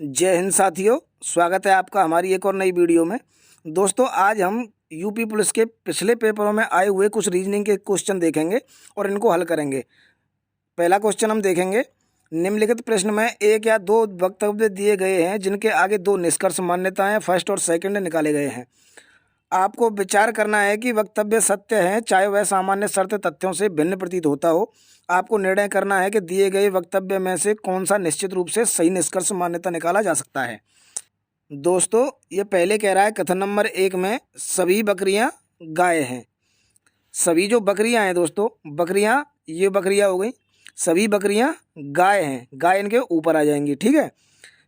जय हिंद साथियों, स्वागत है आपका हमारी एक और नई वीडियो में। दोस्तों, आज हम यूपी पुलिस के पिछले पेपरों में आए हुए कुछ रीजनिंग के क्वेश्चन देखेंगे और इनको हल करेंगे। पहला क्वेश्चन हम देखेंगे। निम्नलिखित प्रश्न में एक या दो वक्तव्य दिए गए हैं जिनके आगे दो निष्कर्ष मान्यताएं फर्स्ट और सेकंड निकाले गए हैं। आपको विचार करना है कि वक्तव्य सत्य है, चाहे वह सामान्य शर्त तथ्यों से भिन्न प्रतीत होता हो। आपको निर्णय करना है कि दिए गए वक्तव्य में से कौन सा निश्चित रूप से सही निष्कर्ष मान्यता निकाला जा सकता है। दोस्तों, ये पहले कह रहा है कथन नंबर 1 में सभी बकरियां गाय हैं। सभी जो बकरियां हैं दोस्तों, बकरियां, ये बकरियां हो गई, सभी बकरियां गाय हैं। गाय इनके ऊपर आ जाएंगी, ठीक है।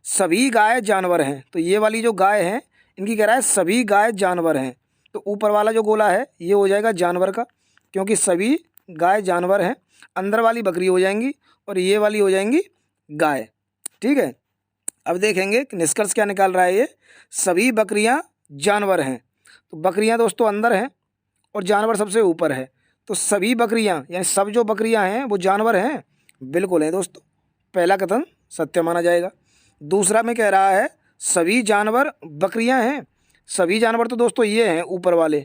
सभी गाय जानवर हैं, तो ये वाली जो गाय हैं इनकी कह रहा है सभी गाय जानवर हैं, तो ऊपर वाला जो गोला है ये हो जाएगा जानवर का, क्योंकि सभी गाय जानवर हैं। अंदर वाली बकरी हो जाएंगी और ये वाली हो जाएंगी गाय, ठीक है। अब देखेंगे कि निष्कर्ष क्या निकाल रहा है ये। सभी बकरियां जानवर हैं, तो बकरियां दोस्तों अंदर हैं और जानवर सबसे ऊपर है, तो सभी बकरियां यानी सब जो बकरियां हैं वो जानवर हैं, बिल्कुल है दोस्तों। पहला कथन सत्य माना जाएगा। दूसरा में कह रहा है सभी जानवर बकरियां हैं। सभी जानवर तो दोस्तों ये हैं ऊपर वाले,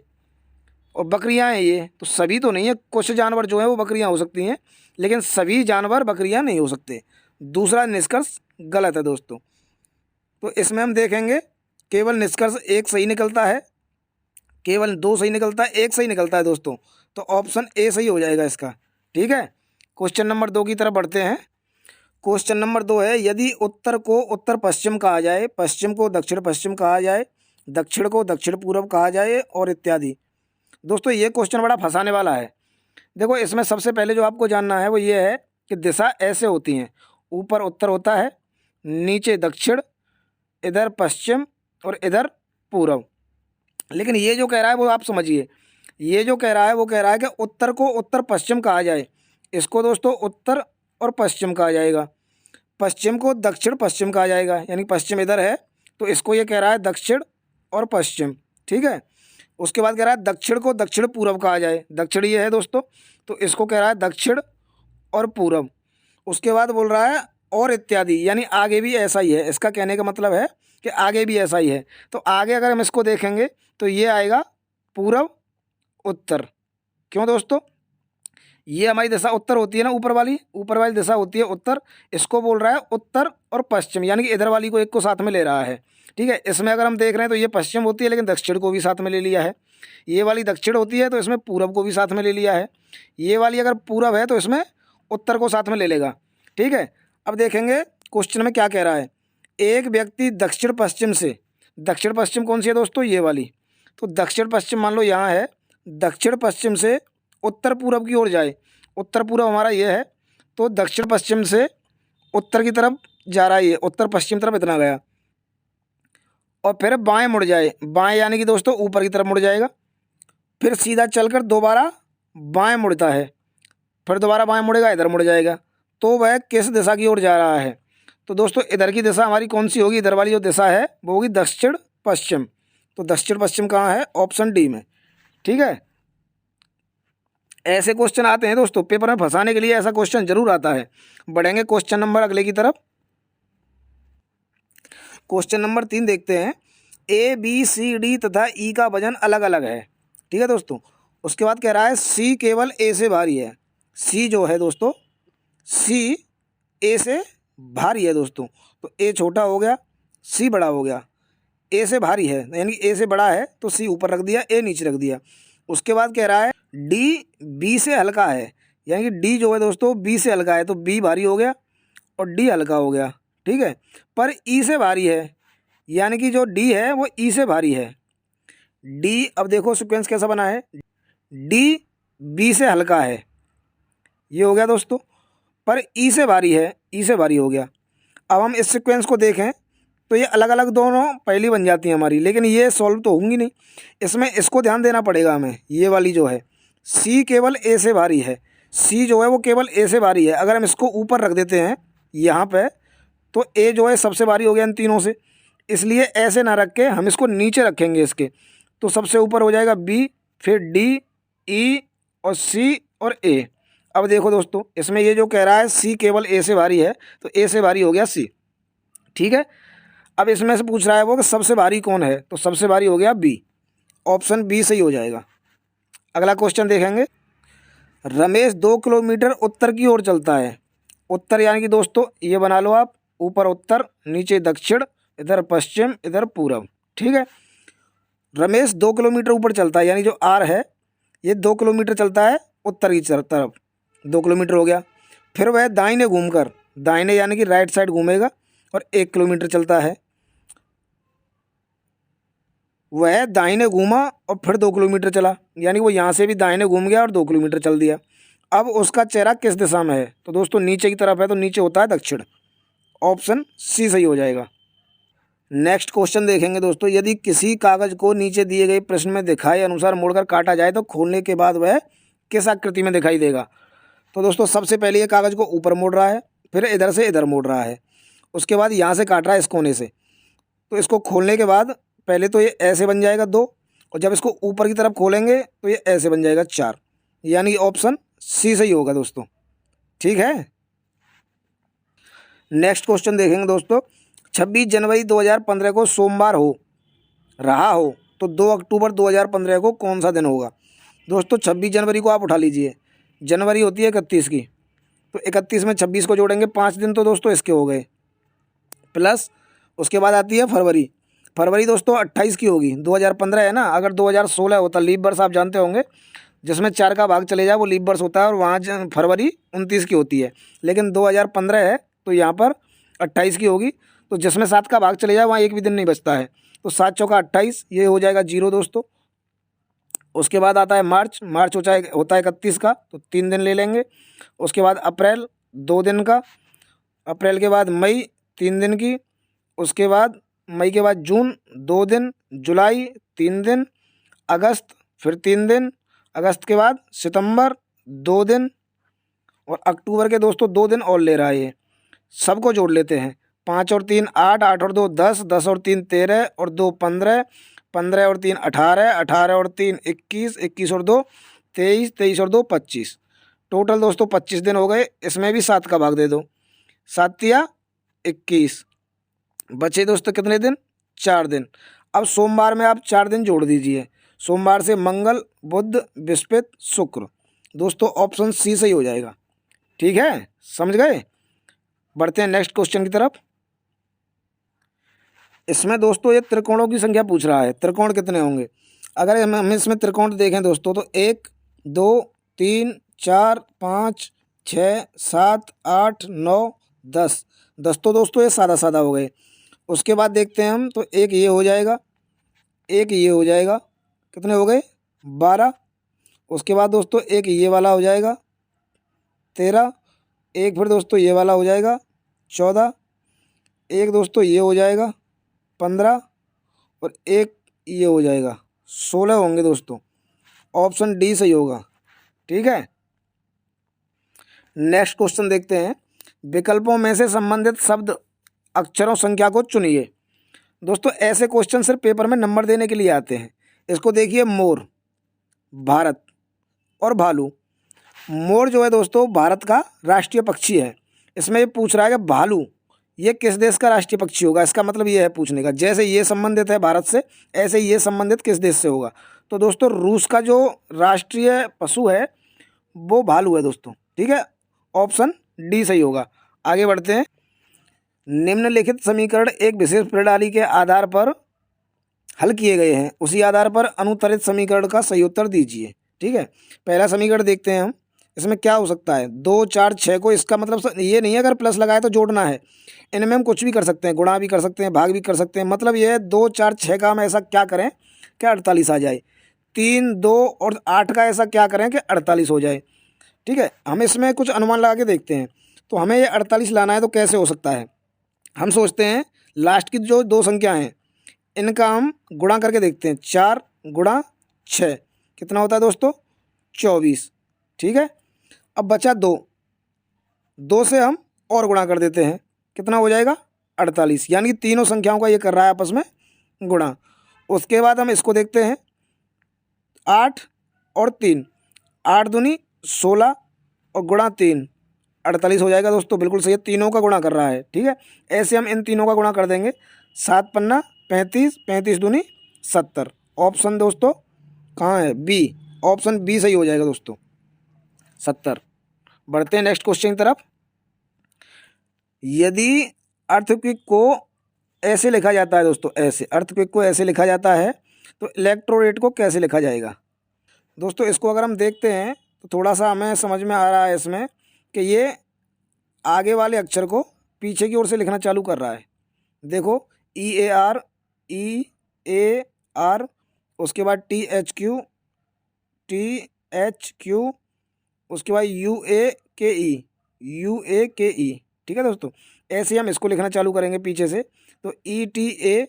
और बकरियां हैं ये, तो सभी तो नहीं है, कुछ जानवर जो है वो बकरियां हो सकती हैं, लेकिन सभी जानवर बकरियां नहीं हो सकते। दूसरा निष्कर्ष गलत है दोस्तों। तो इसमें हम देखेंगे केवल निष्कर्ष एक सही निकलता है, केवल दो सही निकलता है, एक सही निकलता है दोस्तों, तो ऑप्शन ए सही हो जाएगा इसका, ठीक है। क्वेश्चन नंबर 2 की तरफ बढ़ते हैं। क्वेश्चन नंबर 2 है यदि उत्तर को उत्तर पश्चिम कहा जाए, पश्चिम को दक्षिण पश्चिम कहा जाए, दक्षिण को दक्षिण पूर्व कहा जाए और इत्यादि। दोस्तों, ये क्वेश्चन बड़ा फंसाने वाला है। देखो, इसमें सबसे पहले जो आपको जानना है वो ये है कि दिशा ऐसे होती हैं, ऊपर उत्तर होता है, नीचे दक्षिण, इधर पश्चिम और इधर पूर्व। लेकिन ये जो कह रहा है वो आप समझिए, ये जो कह रहा है वो कह रहा है कि उत्तर को उत्तर पश्चिम कहा जाए। इसको दोस्तों उत्तर और पश्चिम कहा जाएगा, पश्चिम को दक्षिण पश्चिम कहा जाएगा, यानी पश्चिम इधर है तो इसको ये कह रहा है दक्षिण और पश्चिम, ठीक है। उसके बाद कह रहा है दक्षिण को दक्षिण पूर्व कहा जाए, दक्षिण ये है दोस्तों, तो इसको कह रहा है दक्षिण और पूर्व। उसके बाद बोल रहा है और इत्यादि, यानी आगे भी ऐसा ही है। इसका कहने का मतलब है कि आगे भी ऐसा ही है। तो आगे अगर हम इसको देखेंगे तो ये आएगा पूर्व उत्तर। क्यों दोस्तों? ये हमारी दिशा उत्तर होती है ना, ऊपर वाली दिशा होती है उत्तर। इसको बोल रहा है उत्तर और पश्चिम, यानी कि इधर वाली को एक को साथ में ले रहा है, ठीक है। इसमें अगर हम देख रहे हैं तो ये पश्चिम होती है लेकिन दक्षिण को भी साथ में ले लिया है। ये वाली दक्षिण होती है तो इसमें पूरब को भी साथ में ले लिया है। ये वाली अगर पूरब है तो इसमें उत्तर को साथ में ले लेगा, ठीक है। अब देखेंगे क्वेश्चन में क्या कह रहा है। एक व्यक्ति दक्षिण पश्चिम से, दक्षिण पश्चिम कौन सी है दोस्तों? ये वाली। तो दक्षिण पश्चिम मान लो यहाँ है, दक्षिण पश्चिम से उत्तर पूरब की ओर जाए, उत्तर पूरब हमारा ये है, तो दक्षिण पश्चिम से उत्तर की तरफ जा रहा है, ये उत्तर पश्चिम तरफ इतना गया, और फिर बाएं मुड़ जाए, बाएं यानी कि दोस्तों ऊपर की तरफ मुड़ जाएगा, फिर सीधा चलकर दोबारा बाएं मुड़ता है, फिर दोबारा बाएं मुड़ेगा, इधर मुड़ जाएगा। तो वह किस दिशा की ओर जा रहा है? तो दोस्तों इधर की दिशा हमारी कौन सी होगी? इधर वाली जो दिशा है वो होगी दक्षिण पश्चिम। तो दक्षिण पश्चिम कहाँ है? ऑप्शन डी में, ठीक है। ऐसे क्वेश्चन आते हैं दोस्तों पेपर में फंसाने के लिए, ऐसा क्वेश्चन जरूर आता है। बढ़ेंगे क्वेश्चन नंबर अगले की तरफ। क्वेश्चन नंबर 3 देखते हैं। ए बी सी डी तथा ई का वजन अलग अलग है, ठीक है दोस्तों। उसके बाद कह रहा है सी केवल ए से भारी है। सी जो है दोस्तों, सी ए से भारी है दोस्तों, तो ए छोटा हो गया, सी बड़ा हो गया। ए से भारी है यानी ए से बड़ा है तो सी ऊपर रख दिया, ए नीचे रख दिया। उसके बाद कह रहा है डी बी से हल्का है, यानी कि डी जो है दोस्तों बी से हल्का है, तो बी भारी हो गया और डी हल्का हो गया, ठीक है। पर ई से भारी है, यानी कि जो डी है वो ई से भारी है। डी, अब देखो सीक्वेंस कैसा बना है, डी बी से हल्का है, ये हो गया दोस्तों, पर ई से भारी है, ई से भारी हो गया। अब हम इस सीक्वेंस को देखें तो ये अलग अलग दोनों पहली बन जाती हैं हमारी, लेकिन ये सॉल्व तो होंगी नहीं। इसमें इसको ध्यान देना पड़ेगा हमें, ये वाली जो है सी केवल ए से भारी है, सी जो है वो केवल ए से भारी है। अगर हम इसको ऊपर रख देते हैं यहाँ पे तो ए जो है सबसे भारी हो गया इन तीनों से, इसलिए ऐसे ना रख के हम इसको नीचे रखेंगे इसके, तो सबसे ऊपर हो जाएगा बी, फिर डी, ई और सी और ए। अब देखो दोस्तों इसमें ये जो कह रहा है सी केवल ए से भारी है, तो ए से भारी हो गया सी, ठीक है। अब इसमें से पूछ रहा है वो कि सबसे भारी कौन है, तो सबसे भारी हो गया बी, ऑप्शन बी सही हो जाएगा। अगला क्वेश्चन देखेंगे। रमेश 2 किलोमीटर उत्तर की ओर चलता है। उत्तर यानी कि दोस्तों ये बना लो आप, ऊपर उत्तर, नीचे दक्षिण, इधर पश्चिम, इधर पूरब। ठीक है, रमेश 2 किलोमीटर ऊपर चलता है, यानी जो आर है ये 2 किलोमीटर चलता है उत्तर की तरफ, 2 किलोमीटर हो गया। फिर वह दाहिने घूमकर, दाहिने यानी कि राइट साइड घूमेगा और 1 किलोमीटर चलता है। वह दाहिने घूमा और फिर 2 किलोमीटर चला, यानी वो यहाँ से भी दाहिने घूम गया और 2 किलोमीटर चल दिया। अब उसका चेहरा किस दिशा में है, तो दोस्तों नीचे की तरफ है, तो नीचे होता है दक्षिण, ऑप्शन सी सही हो जाएगा। नेक्स्ट क्वेश्चन देखेंगे दोस्तों। यदि किसी कागज को नीचे दिए गए प्रश्न में दिखाए अनुसार मोड़कर काटा जाए तो खोलने के बाद वह किस आकृति में दिखाई देगा। तो दोस्तों सबसे पहले ये कागज़ को ऊपर मोड़ रहा है, फिर इधर से इधर मोड़ रहा है, उसके बाद यहाँ से काट रहा है इस कोने से। तो इसको खोलने के बाद पहले तो ये ऐसे बन जाएगा 2, और जब इसको ऊपर की तरफ खोलेंगे तो ये ऐसे बन जाएगा 4, यानी ऑप्शन सी सही होगा दोस्तों। ठीक है, नेक्स्ट क्वेश्चन देखेंगे दोस्तों। 26 जनवरी 2015 को सोमवार हो रहा हो तो 2 अक्टूबर 2015 को कौन सा दिन होगा। दोस्तों 26 जनवरी को आप उठा लीजिए, जनवरी होती है 31 की, तो 31 में 26 को जोड़ेंगे, 5 दिन तो दोस्तों इसके हो गए, प्लस उसके बाद आती है फरवरी। फरवरी दोस्तों 28 की होगी, 2015 है ना। अगर 2016 होता, लीप वर्ष आप जानते होंगे, जिसमें 4 का भाग चले जाए वो लीप वर्ष होता है, और वहाँ फरवरी 29 की होती है। लेकिन 2015 है तो यहाँ पर 28 की होगी, तो जिसमें 7 का भाग चले जाए वहाँ एक भी दिन नहीं बचता है, तो 7 चौका 28, ये हो जाएगा 0 दोस्तों। उसके बाद आता है मार्च, मार्च होता है 31 का, तो 3 दिन ले लेंगे। उसके बाद अप्रैल 2 दिन का, अप्रैल के बाद मई 3 दिन की, उसके बाद मई के बाद जून 2 दिन, जुलाई 3 दिन, अगस्त फिर 3 दिन, अगस्त के बाद सितंबर 2 दिन, और अक्टूबर के दोस्तों 2 दिन और ले रहा है ये। सबको जोड़ लेते हैं, 5 और 3 8, 8 और 2 10, 10 और 3 13, और 2 15, 15 और 3 18, 18 और 3 21, 21 और 2 23, 23 और 2 25, टोटल दोस्तों 25 दिन हो गए। इसमें भी 7 का भाग दे दो, 7 या 21, बचे दोस्तों कितने दिन, 4 दिन। अब सोमवार में आप 4 दिन जोड़ दीजिए, सोमवार से मंगल, बुध, बृहस्पति, शुक्र, दोस्तों ऑप्शन सी सही हो जाएगा। ठीक है, समझ गए। बढ़ते हैं नेक्स्ट क्वेश्चन की तरफ। इसमें दोस्तों ये त्रिकोणों की संख्या पूछ रहा है, त्रिकोण कितने होंगे। अगर हम इसमें त्रिकोण देखें दोस्तों तो 1 2 3 4 5 6 7 8 9 10, 10 तो दोस्तों ये सादा सादा हो गए। उसके बाद देखते हैं हम, तो एक ये हो जाएगा, एक ये हो जाएगा, कितने हो गए 12। उसके बाद दोस्तों एक ये वाला हो जाएगा 13, एक फिर दोस्तों ये वाला हो जाएगा 14, एक दोस्तों ये हो जाएगा 15, और एक ये हो जाएगा 16 होंगे दोस्तों, ऑप्शन डी सही होगा। ठीक है, नेक्स्ट क्वेश्चन देखते हैं। विकल्पों में से संबंधित शब्द अक्षरों संख्या को चुनिए। दोस्तों ऐसे क्वेश्चन सिर्फ पेपर में नंबर देने के लिए आते हैं। इसको देखिए, मोर, भारत और भालू। मोर जो है दोस्तों भारत का राष्ट्रीय पक्षी है। इसमें ये पूछ रहा है कि भालू ये किस देश का राष्ट्रीय पक्षी होगा। इसका मतलब ये है पूछने का, जैसे ये संबंधित है भारत से, ऐसे ये संबंधित किस देश से होगा। तो दोस्तों रूस का जो राष्ट्रीय पशु है वो भालू है दोस्तों। ठीक है, ऑप्शन डी सही होगा। आगे बढ़ते हैं। निम्नलिखित समीकरण एक विशेष प्रणाली के आधार पर हल किए गए हैं, उसी आधार पर अनुत्तरित समीकरण का सही उत्तर दीजिए। ठीक है, पहला समीकरण देखते हैं हम। इसमें क्या हो सकता है, 2 4 6 को, इसका मतलब ये नहीं है अगर प्लस लगाए तो जोड़ना है। इनमें हम कुछ भी कर सकते हैं, गुणा भी कर सकते हैं, भाग भी कर सकते हैं। मतलब ये है 2 4 6 का हम ऐसा क्या करें कि 48 आ जाए, 3 2 और 8 का ऐसा क्या करें कि 48 हो जाए। ठीक है, हम इसमें कुछ अनुमान लगा के देखते हैं। तो हमें ये 48 लाना है, तो कैसे हो सकता है। हम सोचते हैं लास्ट की जो 2 संख्या हैं इनका हम गुणा करके देखते हैं। 4 गुणा 6 कितना होता है दोस्तों, 24। ठीक है, अब बचा 2, 2 से हम और गुणा कर देते हैं, कितना हो जाएगा 48, यानी कि तीनों संख्याओं का ये कर रहा है आपस में गुणा। उसके बाद हम इसको देखते हैं, 8 और 3, 8 दूनी 16 और गुणा 3 48 हो जाएगा दोस्तों। बिल्कुल सही है, तीनों का गुणा कर रहा है। ठीक है, ऐसे हम इन तीनों का गुणा कर देंगे 7 पन्ना 35, 35 दूनी 70। ऑप्शन दोस्तों कहाँ है? बी। ऑप्शन बी सही हो जाएगा दोस्तों, 70। बढ़ते हैं नेक्स्ट क्वेश्चन की तरफ। यदि अर्थक्वेक को ऐसे लिखा जाता है दोस्तों, ऐसे अर्थक्वेक को ऐसे लिखा जाता है तो इलेक्ट्रोरेट को कैसे लिखा जाएगा? दोस्तों इसको अगर हम देखते हैं तो थोड़ा सा हमें समझ में आ रहा है इसमें कि ये आगे वाले अक्षर को पीछे की ओर से लिखना चालू कर रहा है। देखो EAR, EAR, उसके बाद THQ, THQ, उसके बाद UAKE, UAKE। ठीक है दोस्तों, ऐसे हम इसको लिखना चालू करेंगे पीछे से। तो ETA,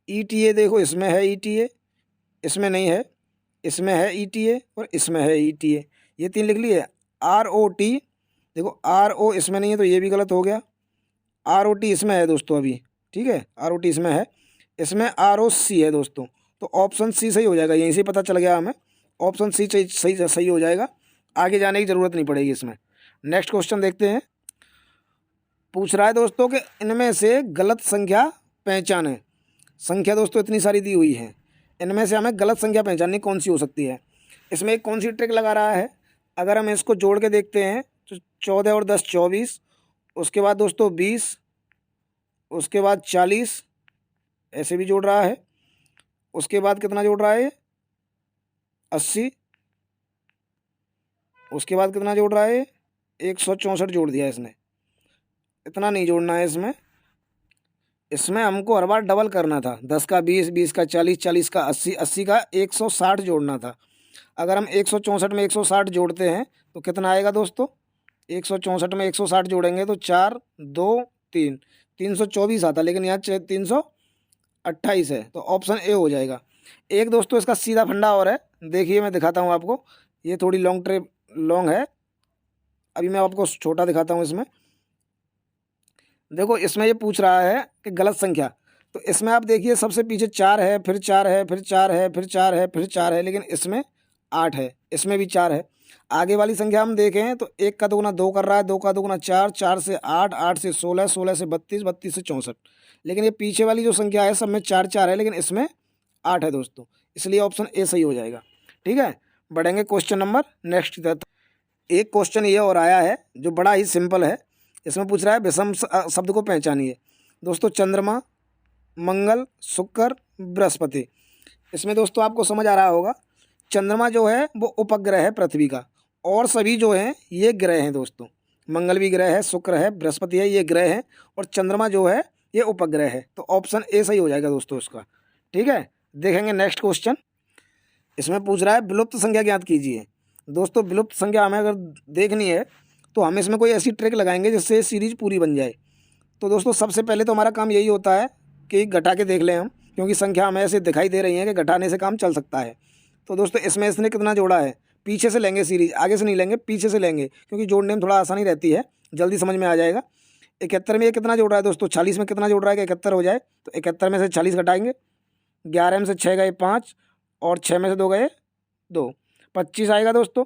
ETA देखो इसमें है ETA, इसमें नहीं है, इसमें है ETA और इसमें है ETA, ये 3 लिख लिए। ROT, देखो RO इसमें नहीं है तो ये भी गलत हो गया। ROT इसमें है दोस्तों अभी, ठीक है, ROT इसमें है, इसमें ROC है दोस्तों। तो ऑप्शन सी सही हो जाएगा, यहीं से पता चल गया हमें, ऑप्शन सी सही हो जाएगा, आगे जाने की ज़रूरत नहीं पड़ेगी इसमें। नेक्स्ट क्वेश्चन देखते हैं। पूछ रहा है दोस्तों कि इनमें से गलत संख्या पहचानें। संख्या दोस्तों इतनी सारी दी हुई है, इनमें से हमें गलत संख्या पहचाननी कौन सी हो सकती है। इसमें एक कौन सी ट्रिक लगा रहा है, अगर हम इसको जोड़ के देखते हैं तो 14 और 10 24, उसके बाद दोस्तों 20, उसके बाद 40, ऐसे भी जोड़ रहा है, उसके बाद कितना जोड़ रहा है 80, उसके बाद कितना जोड़ रहा है 164 जोड़ दिया इसने। इतना नहीं जोड़ना है इसमें, इसमें हमको हर बार डबल करना था, 10 का 20, 20 का 40, 40 का 80, 80 का 160 जोड़ना था। अगर हम 164 में 160 जोड़ते हैं तो कितना आएगा दोस्तों, 164 में 160 जोड़ेंगे तो 4 2 3, 324 आता, लेकिन यहाँ 328 है, तो ऑप्शन ए हो जाएगा। एक दोस्तों इसका सीधा फंडा और है, देखिए मैं दिखाता हूँ आपको, ये थोड़ी लॉन्ग है, अभी मैं आपको छोटा दिखाता हूँ इसमें। देखो इसमें ये पूछ रहा है कि गलत संख्या, तो इसमें आप देखिए सबसे पीछे 4 है, फिर 4 है, फिर 4 है, फिर 4 है, फिर 4 है, लेकिन इसमें 8 है, इसमें भी 4 है। आगे वाली संख्या हम देखें तो 1 का दोगुना 2 कर रहा है, 2 का दोगुना 4, 4 से 8, 8 से 16, 16 से 32, 32 से 64, लेकिन ये पीछे वाली जो संख्या है सब में 4 4 है, लेकिन इसमें 8 है दोस्तों, इसलिए ऑप्शन ए सही हो जाएगा। ठीक है, बढ़ेंगे क्वेश्चन नंबर नेक्स्ट की तरफ। एक क्वेश्चन ये और आया है जो बड़ा ही सिंपल है, इसमें पूछ रहा है विषम शब्द को पहचानिए। दोस्तों चंद्रमा, मंगल, शुक्र, बृहस्पति। इसमें दोस्तों आपको समझ आ रहा होगा, चंद्रमा जो है वो उपग्रह है पृथ्वी का, और सभी जो हैं ये ग्रह हैं दोस्तों। मंगल भी ग्रह है, शुक्र है, बृहस्पति है, ये ग्रह हैं, और चंद्रमा जो है ये उपग्रह है। तो ऑप्शन ए सही हो जाएगा दोस्तों इसका। ठीक है, देखेंगे नेक्स्ट क्वेश्चन। इसमें पूछ रहा है विलुप्त संख्या ज्ञात कीजिए। दोस्तों विलुप्त संख्या हमें अगर देखनी है तो हम इसमें कोई ऐसी ट्रिक लगाएंगे जिससे सीरीज पूरी बन जाए। तो दोस्तों सबसे पहले तो हमारा काम यही होता है कि घटा के देख लें हम, क्योंकि संख्या हमें ऐसे दिखाई दे रही है कि घटाने से काम चल सकता है। तो दोस्तों इसमें इसने कितना जोड़ा है, पीछे से लेंगे सीरीज, आगे से नहीं लेंगे, पीछे से लेंगे, क्योंकि जोड़ने में थोड़ा आसानी रहती है, जल्दी समझ में आ जाएगा। 71 में ये कितना जोड़ रहा है दोस्तों, 40 में कितना जोड़ रहा है कि 71 हो जाए, तो 71 में से 40 घटाएंगे, 11 में से 6 गए 5, और 6 में से 2 गए 2, 25 आएगा दोस्तों।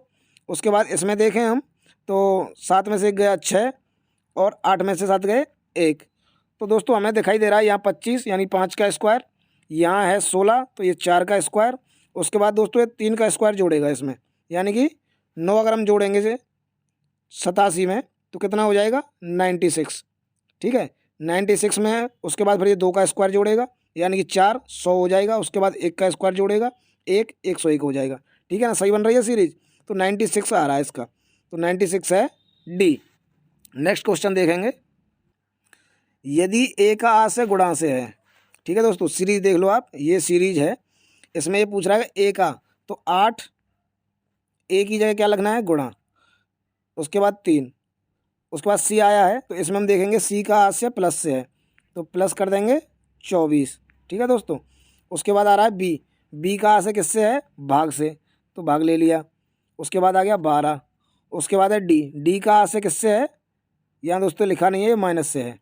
उसके बाद इसमें देखें हम तो 7 में से 1 गया 6, और 8 में से 7 गए 1। तो दोस्तों हमें दिखाई दे रहा है यहाँ 25 यानी 5 का स्क्वायर, यहाँ है 16 तो ये 4 का स्क्वायर, उसके बाद दोस्तों ये 3 का स्क्वायर जोड़ेगा इसमें, यानी कि 9 अगर हम जोड़ेंगे से 87 में तो कितना हो जाएगा 96। ठीक है, 96 में उसके बाद फिर ये 2 का स्क्वायर जोड़ेगा, यानी कि 4 100 हो जाएगा, उसके बाद 1 का स्क्वायर जोड़ेगा 1 101 हो जाएगा। ठीक है ना, सही बन रही है सीरीज, तो 96 आ रहा है इसका, तो 96 है डी। नेक्स्ट क्वेश्चन देखेंगे। यदि ए का आ से गुणा से है, ठीक है दोस्तों, सीरीज देख लो आप, ये सीरीज है, इसमें ये पूछ रहा है ए का, तो 8, ए की जगह क्या लगना है गुणा, उसके बाद 3, उसके बाद सी आया है तो इसमें हम देखेंगे सी का आ से प्लस से है, तो प्लस कर देंगे 24। ठीक है दोस्तों, उसके बाद आ रहा है बी, बी का आ से किससे है भाग से, तो भाग ले लिया, उसके बाद आ गया 12, उसके बाद है डी, डी का आ से किससे है, यहाँ दोस्तों लिखा नहीं है, ये माइनस से है,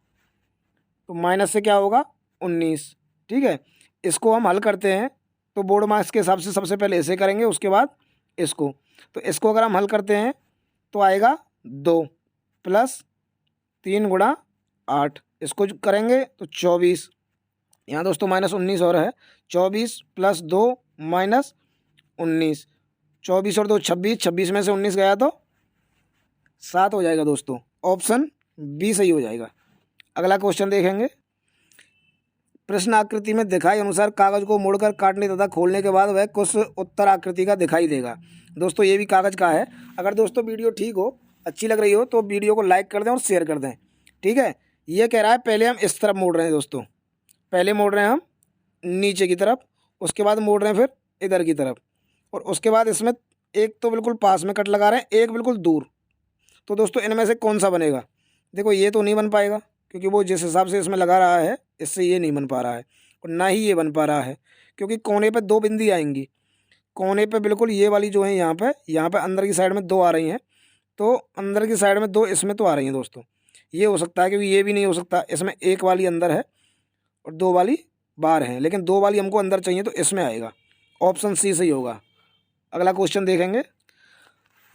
तो माइनस से क्या होगा 19। ठीक है, इसको हम हल करते हैं तो बोर्ड मार्क्स के हिसाब से सबसे पहले ऐसे करेंगे, उसके बाद इसको, तो इसको अगर हम हल करते हैं तो आएगा 2 प्लस 3 गुणा 8, इसको जो करेंगे तो 24, यहाँ दोस्तों -19 और है, 24 + 2 -19, 24 और 2 26, 26 में से 19 गया तो 7 हो जाएगा दोस्तों। ऑप्शन बी सही हो जाएगा। अगला क्वेश्चन देखेंगे। प्रश्न आकृति में दिखाए अनुसार कागज को मोड़कर काटने तथा खोलने के बाद वह कुछ उत्तर आकृति का दिखाई देगा। दोस्तों ये भी कागज का है। अगर दोस्तों वीडियो ठीक हो, अच्छी लग रही हो तो वीडियो को लाइक कर दें और शेयर कर दें, ठीक है। ये कह रहा है पहले हम इस तरफ मोड़ रहे हैं दोस्तों, पहले मोड़ रहे हैं हम नीचे की तरफ, उसके बाद मोड़ रहे हैं फिर इधर की तरफ, और उसके बाद इसमें एक तो बिल्कुल पास में कट लगा रहे हैं, एक बिल्कुल दूर। तो दोस्तों इनमें से कौन सा बनेगा? देखो ये तो नहीं बन पाएगा क्योंकि वो जिस हिसाब से इसमें लगा रहा है इससे ये नहीं बन पा रहा है, और ना ही ये बन पा रहा है क्योंकि कोने पे 2 बिंदी आएंगी। कोने पे बिल्कुल ये वाली जो है यहाँ पे अंदर की साइड में 2 आ रही हैं, तो अंदर की साइड में 2 इसमें तो आ रही हैं दोस्तों। ये हो सकता है क्योंकि ये भी नहीं हो सकता, इसमें एक वाली अंदर है और 2 वाली बाहर हैं, लेकिन 2 वाली हमको अंदर चाहिए तो इसमें आएगा। ऑप्शन सी सही होगा। अगला क्वेश्चन देखेंगे।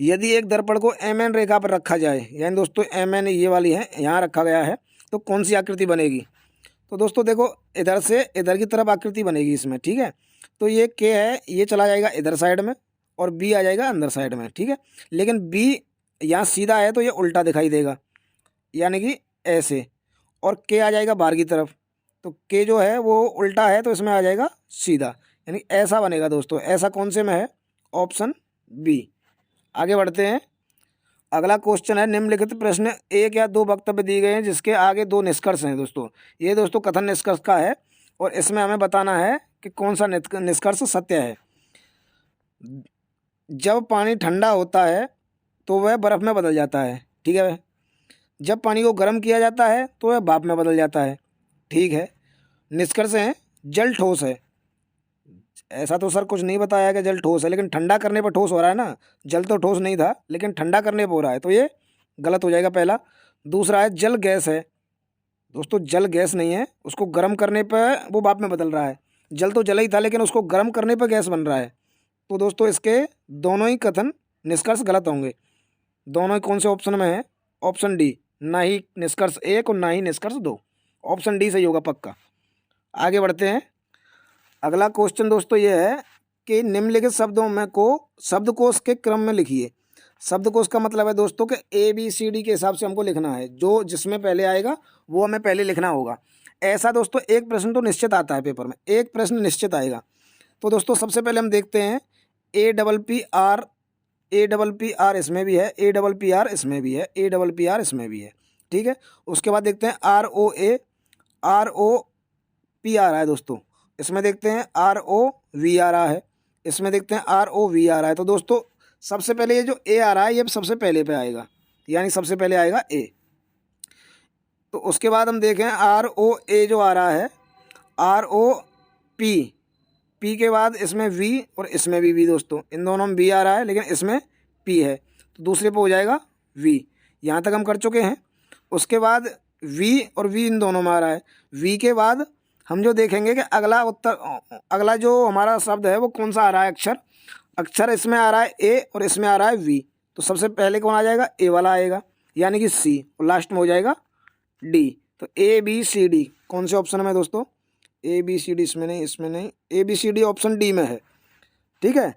यदि एक दर्पण को एम एन रेखा पर रखा जाए, यानी दोस्तों एम एन ये वाली है, यहाँ रखा गया है, तो कौन सी आकृति बनेगी? तो दोस्तों देखो इधर से इधर की तरफ आकृति बनेगी इसमें, ठीक है। तो ये के है, ये चला जाएगा इधर साइड में और बी आ जाएगा अंदर साइड में, ठीक है। लेकिन बी यहाँ सीधा है तो ये उल्टा दिखाई देगा, यानी कि ऐसे, और के आ जाएगा बाहर की तरफ, तो के जो है वो उल्टा है तो इसमें आ जाएगा सीधा, यानी ऐसा बनेगा दोस्तों। ऐसा कौन से में है? Option B. आगे बढ़ते हैं। अगला क्वेश्चन है, निम्नलिखित प्रश्न 1 या 2 वक्तव्य दिए गए हैं जिसके आगे 2 निष्कर्ष हैं दोस्तों। ये दोस्तों कथन निष्कर्ष का है और इसमें हमें बताना है कि कौन सा निष्कर्ष सत्य है। जब पानी ठंडा होता है तो वह बर्फ़ में बदल जाता है, ठीक है। जब पानी को गर्म किया जाता है तो वह भाप में बदल जाता है, ठीक है। निष्कर्ष है जल ठोस है। ऐसा तो सर कुछ नहीं बताया कि जल ठोस है, लेकिन ठंडा करने पर ठोस हो रहा है ना। जल तो ठोस नहीं था लेकिन ठंडा करने पर हो रहा है, तो ये गलत हो जाएगा पहला। दूसरा है जल गैस है। दोस्तों जल गैस नहीं है, उसको गर्म करने पर वो भाप में बदल रहा है। जल तो जल ही था लेकिन उसको गर्म करने पर गैस बन रहा है। तो दोस्तों इसके दोनों ही कथन निष्कर्ष गलत होंगे। दोनों ही कौन से ऑप्शन में है? ऑप्शन डी, ना ही निष्कर्ष 1 और ना ही निष्कर्ष 2। ऑप्शन डी सही होगा पक्का। आगे बढ़ते हैं। अगला क्वेश्चन दोस्तों ये है कि निम्नलिखित शब्दों में को शब्दकोश के क्रम में लिखिए। शब्दकोश का मतलब है दोस्तों कि ABCD के हिसाब से हमको लिखना है, जो जिसमें पहले आएगा वो हमें पहले लिखना होगा। ऐसा दोस्तों एक प्रश्न तो निश्चित आता है पेपर में, एक प्रश्न निश्चित आएगा। तो दोस्तों सबसे पहले हम देखते हैं APPR, APPR इसमें भी है, APPR इसमें भी है, APPR इसमें भी है, ठीक है। उसके बाद देखते हैं ROA, ROP आ रहा है दोस्तों। इसमें देखते हैं ROV आ रहा है, इसमें देखते हैं ROV आ रहा है। तो दोस्तों सबसे पहले ये जो ए आ रहा है ये सबसे पहले पे आएगा, यानी सबसे पहले आएगा ए। तो उसके बाद हम देखें ROA जो आ रहा है, ROP, पी के बाद इसमें V और इसमें भी V दोस्तों, इन दोनों में B आ रहा है लेकिन इसमें P है, तो दूसरे पे हो जाएगा V। यहाँ तक हम कर चुके हैं। उसके बाद V और V इन दोनों में आ रहा है। V के बाद हम जो देखेंगे कि अगला जो हमारा शब्द है वो कौन सा आ रहा है अक्षर इसमें आ रहा है A और इसमें आ रहा है V। तो सबसे पहले कौन आ जाएगा? A वाला आएगा, यानी कि C, और लास्ट में हो जाएगा D। तो ABCD कौन से ऑप्शन में है दोस्तों? ABCD इसमें नहीं, इसमें नहीं, ABCD ऑप्शन डी में है, ठीक है।